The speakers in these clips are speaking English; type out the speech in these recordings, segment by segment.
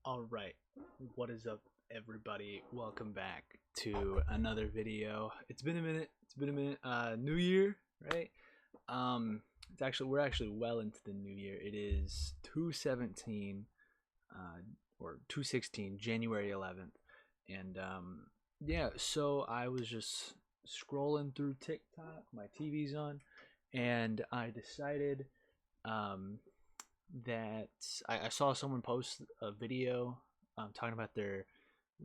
All right, what is up, everybody? Welcome back to another video. It's been a minute. New year, right? We're actually well into the new year. It is 2/17, or 2/16, January 11th, and yeah. So I was just scrolling through TikTok. My TV's on, and I decided um that I saw someone post a video talking about the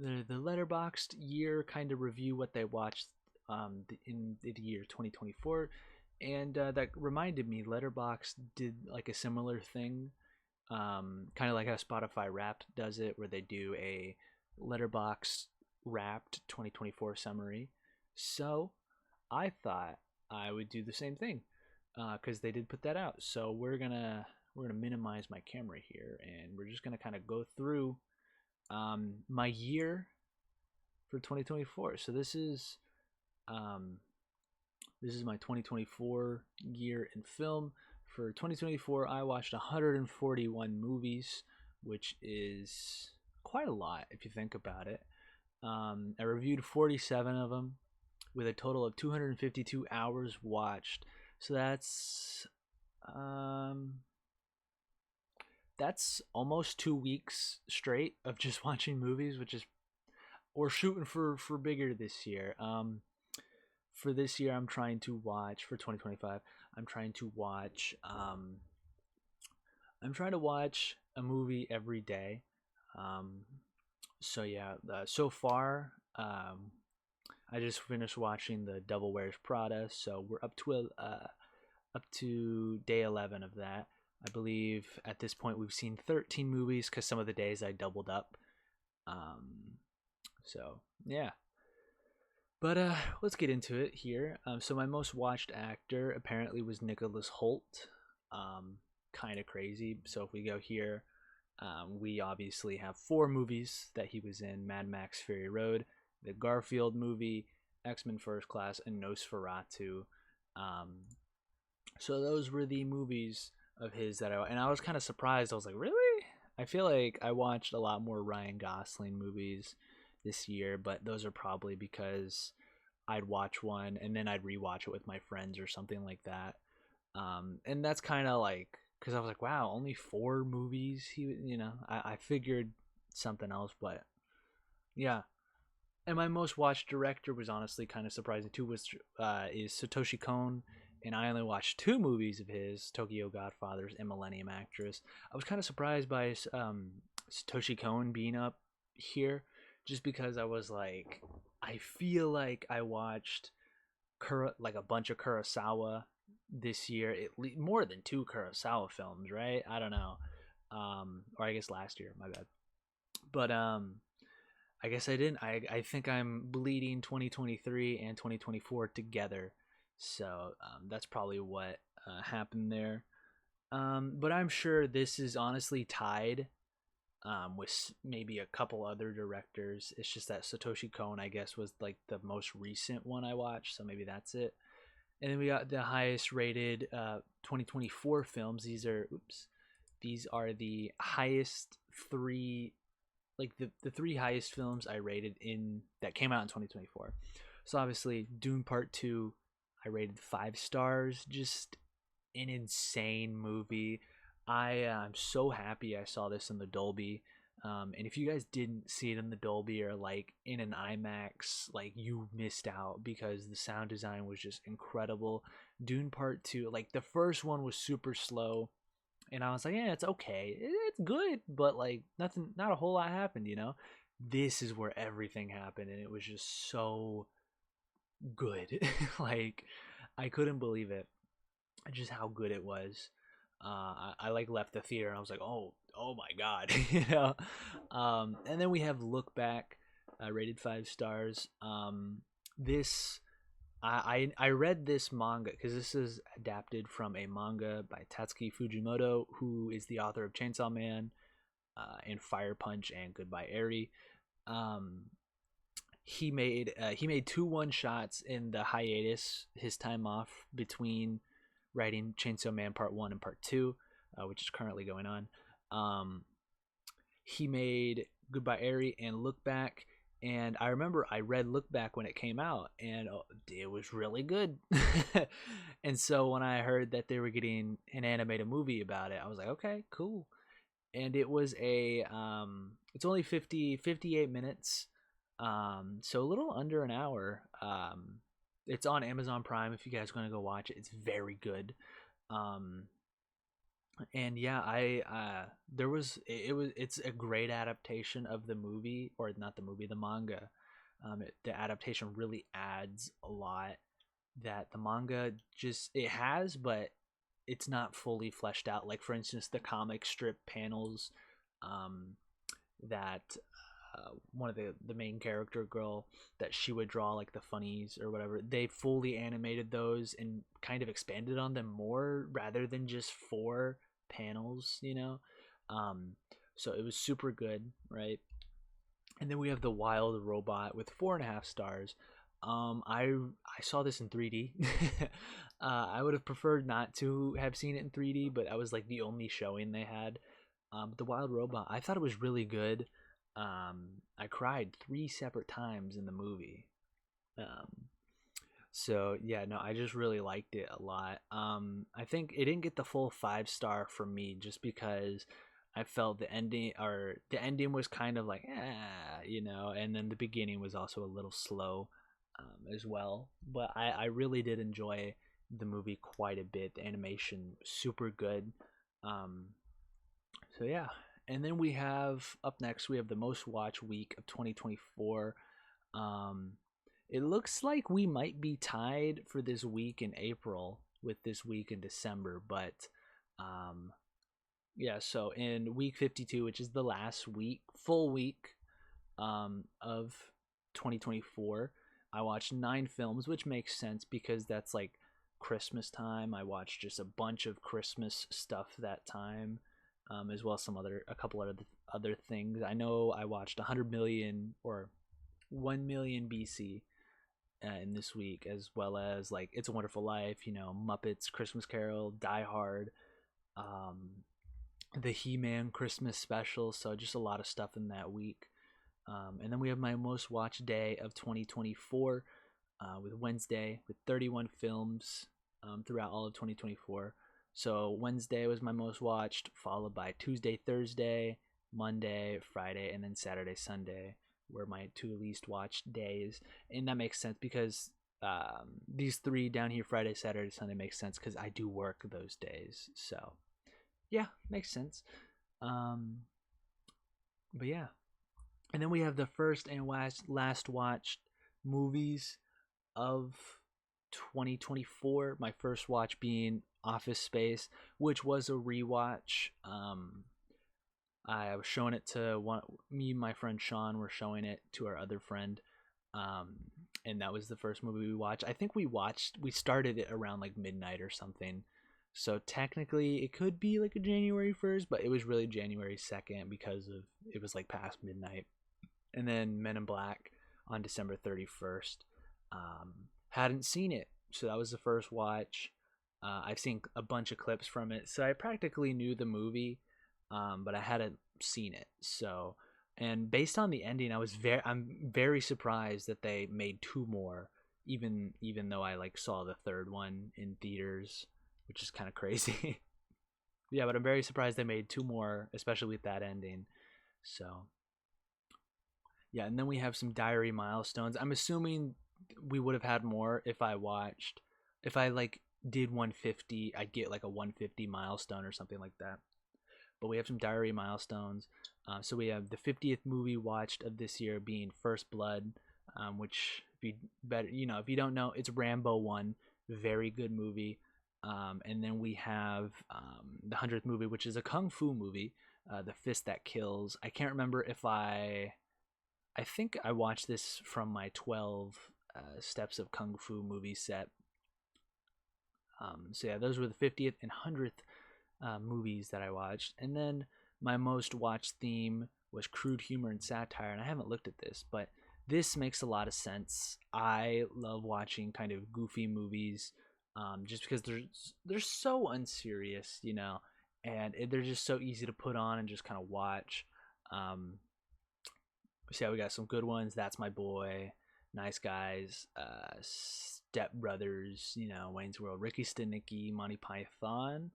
Letterboxd year kind of review, what they watched in the year 2024, and that reminded me Letterboxd did like a similar thing, kind of like how Spotify Wrapped does it, where they do a Letterboxd Wrapped 2024 summary. So I thought I would do the same thing because they did put that out. So we're gonna minimize my camera here, and we're just gonna kind of go through my year for 2024. So um, this is my 2024 year in film. For 2024, I watched 141 movies, which is quite a lot if you think about it. I reviewed 47 of them with a total of 252 hours watched. So um, that's almost 2 weeks straight of just watching movies, which is we're shooting for bigger this year. For this year, I'm trying to watch for 2025. I'm trying to watch. I'm trying to watch a movie every day. Um, so yeah, so far, I just finished watching the Devil Wears Prada, so we're up to day 11 of that. I believe at this point we've seen 13 movies because some of the days I doubled up. Um, so yeah, but let's get into it here. So my most watched actor apparently was Nicholas Hoult. Kind of crazy. So if we go here, we obviously have four movies that he was in: Mad Max Fury Road, the Garfield movie, X-Men First Class, and Nosferatu. Um, so those were the movies of his and I was kind of surprised. I was like, really? I feel like I watched a lot more Ryan Gosling movies this year, but those are probably because I'd watch one and then I'd rewatch it with my friends or something like that. And that's kind of like because I was like, wow, only four movies. I figured something else, but yeah. And my most watched director was honestly kind of surprising too. Is Satoshi Kon, and I only watched two movies of his: Tokyo Godfathers and Millennium Actress. I was kind of surprised by Satoshi Kon being up here, just because I was like, I feel like I watched like a bunch of Kurosawa this year, more than two Kurosawa films, right? I don't know, or I guess last year, my bad. But I guess I didn't. I think I'm bleeding 2023 and 2024 together. So that's probably what happened there. But I'm sure this is honestly tied with maybe a couple other directors. It's just that Satoshi Kon, I guess, was like the most recent one I watched. So maybe that's it. And then we got the highest rated 2024 films. These are the highest three, like the three highest films I rated in that came out in 2024. So obviously Dune Part 2, I rated 5 stars. Just an insane movie. I'm so happy I saw this in the Dolby. And if you guys didn't see it in the Dolby or like in an IMAX, like you missed out because the sound design was just incredible. Dune Part 2, like the first one was super slow, and I was like, yeah, it's okay, it's good, but like nothing, not a whole lot happened. This is where everything happened, and it was just so good. Like I couldn't believe it, just how good it was. I like left the theater and I was like, oh my god, And then we have Look Back, rated 5 stars. This I read this manga because this is adapted from a manga by Tatsuki Fujimoto, who is the author of Chainsaw Man, and Fire Punch and Goodbye Eri. Um, he made two one shots in the hiatus, his time off between writing Chainsaw Man Part 1 and Part 2, which is currently going on. Um, he made Goodbye Eri and Look Back. And I remember I read Look Back when it came out, and it was really good. And so when I heard that they were getting an animated movie about it, I was like, okay, cool. And it was it's only 58 minutes, so a little under an hour. It's on Amazon Prime if you guys want to go watch it. It's very good. Um, and yeah, it's a great adaptation of the movie, or not the movie, the manga. The adaptation really adds a lot that the manga just it has, but it's not fully fleshed out. Like for instance, the comic strip panels, um, that one of the main character girl that she would draw, like the funnies or whatever, they fully animated those and kind of expanded on them more rather than just four panels, you know. um so it was super good, right? And then we have the Wild Robot with 4.5 stars. I saw this in 3D. I would have preferred not to have seen it in 3D, but I was like the only showing they had. The Wild Robot, I thought it was really good. I cried 3 separate times in the movie. Um, so yeah, no, I just really liked it a lot. I think it didn't get the full 5 star from me just because I felt the ending was kind of like, you know, and then the beginning was also a little slow, as well. But I really did enjoy the movie quite a bit. The animation super good. Um, so yeah, and then we have up next we have the most watch week of 2024. Um, it looks like we might be tied for this week in April with this week in December, but um, yeah. So in week 52, which is the last week, full week, of 2024, I watched 9 films, which makes sense because that's like Christmas time. I watched just a bunch of Christmas stuff that time, as well as a couple of other things. I know I watched 100 million or 1 million BC in this week, as well as like It's a Wonderful Life, you know, Muppets Christmas Carol, Die Hard, um, the He-Man Christmas special. So just a lot of stuff in that week. And then we have my most watched day of 2024, with Wednesday with 31 films, throughout all of 2024. So Wednesday was my most watched, followed by Tuesday, Thursday, Monday, Friday, and then Saturday, Sunday were my 2 least watched days. And that makes sense because these three down here, Friday, Saturday, Sunday, makes sense because I do work those days. So yeah, makes sense. Um, but yeah, and then we have the first and last watched movies of 2024. My first watch being Office Space, which was a rewatch. I was showing it to me and my friend Sean were showing it to our other friend. Um, and that was the first movie we watched. I think we started it around like midnight or something. So technically it could be like a January 1st, but it was really January 2nd because of it was like past midnight. And then Men in Black on December 31st. Hadn't seen it, so that was the first watch. I've seen a bunch of clips from it, so I practically knew the movie, but I hadn't seen it. So, and based on the ending, I'm very surprised that they made 2 more, even though I like saw the third one in theaters, which is kind of crazy. Yeah, but I'm very surprised they made 2 more, especially with that ending. So yeah, and then we have some diary milestones. I'm assuming we would have had more if I like did 150, I'd get like a 150 milestone or something like that. But we have some diary milestones. So we have the 50th movie watched of this year being First Blood, which if you don't know, it's Rambo 1, very good movie. And then we have the 100th movie, which is a kung fu movie, The Fist That Kills. I can't remember if I think I watched this from my 12 steps of kung fu movie set. So yeah, those were the 50th and 100th movies that I watched. And then my most watched theme was crude humor and satire. And I haven't looked at this, but this makes a lot of sense. I love watching kind of goofy movies, just because they're so unserious, you know, and they're just so easy to put on and just kind of watch. Um, so yeah, we got some good ones. That's My Boy, Nice Guys, Step Brothers, you know, Wayne's World, Ricky Stenicki, Monty Python.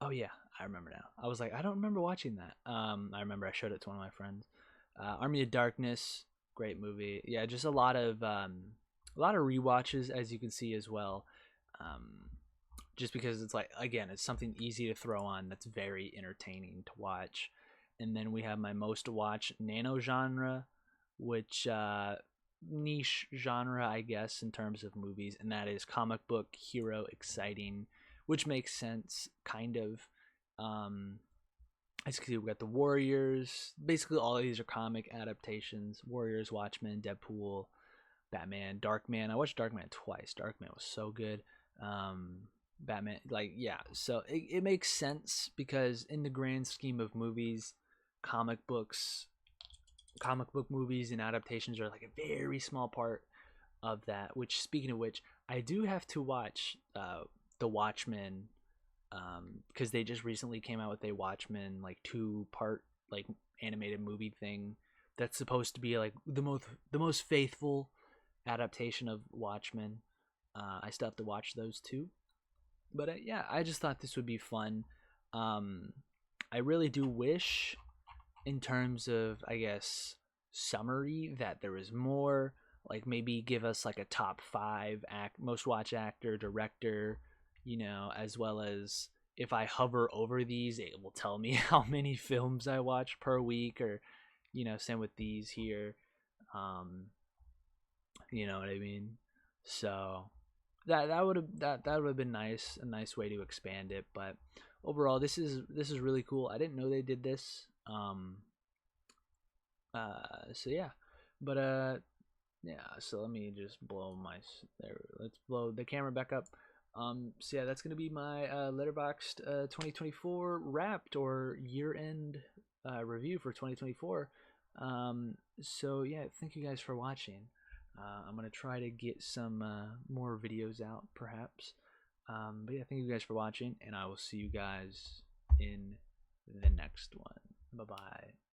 Oh yeah, I remember now. I was like, I don't remember watching that. I remember I showed it to one of my friends. Army of Darkness, great movie. Yeah, just a lot of rewatches as you can see as well. Um, just because it's like again, it's something easy to throw on that's very entertaining to watch. And then we have my most watched nano genre, which niche genre I guess in terms of movies, and that is comic book hero exciting, which makes sense kind of. Um, as you can see, we got the Warriors. Basically, all of these are comic adaptations: Warriors, Watchmen, Deadpool, Batman, Darkman. I watched Darkman twice. Darkman was so good. Batman, like yeah. So it makes sense because in the grand scheme of movies, comic books, comic book movies and adaptations are like a very small part of that. Which, speaking of which, I do have to watch the Watchmen because they just recently came out with a Watchmen like 2 part like animated movie thing that's supposed to be like the most faithful adaptation of Watchmen. I still have to watch those too, but yeah, I just thought this would be fun. Um, I really do wish, in terms of I guess summary, that there was more. Like maybe give us like a top 5 most watch actor, director, you know, as well as if I hover over these, it will tell me how many films I watch per week, or you know, same with these here. Um, you know what I mean? So that would have been nice, a nice way to expand it. But overall, this is really cool. I didn't know they did this. So yeah, but yeah. So let me just blow my there. Let's blow the camera back up. So yeah, that's gonna be my Letterboxd 2024 wrapped or year end review for 2024. So yeah, thank you guys for watching. I'm gonna try to get some more videos out, perhaps. But yeah, thank you guys for watching, and I will see you guys in the next one. Bye bye.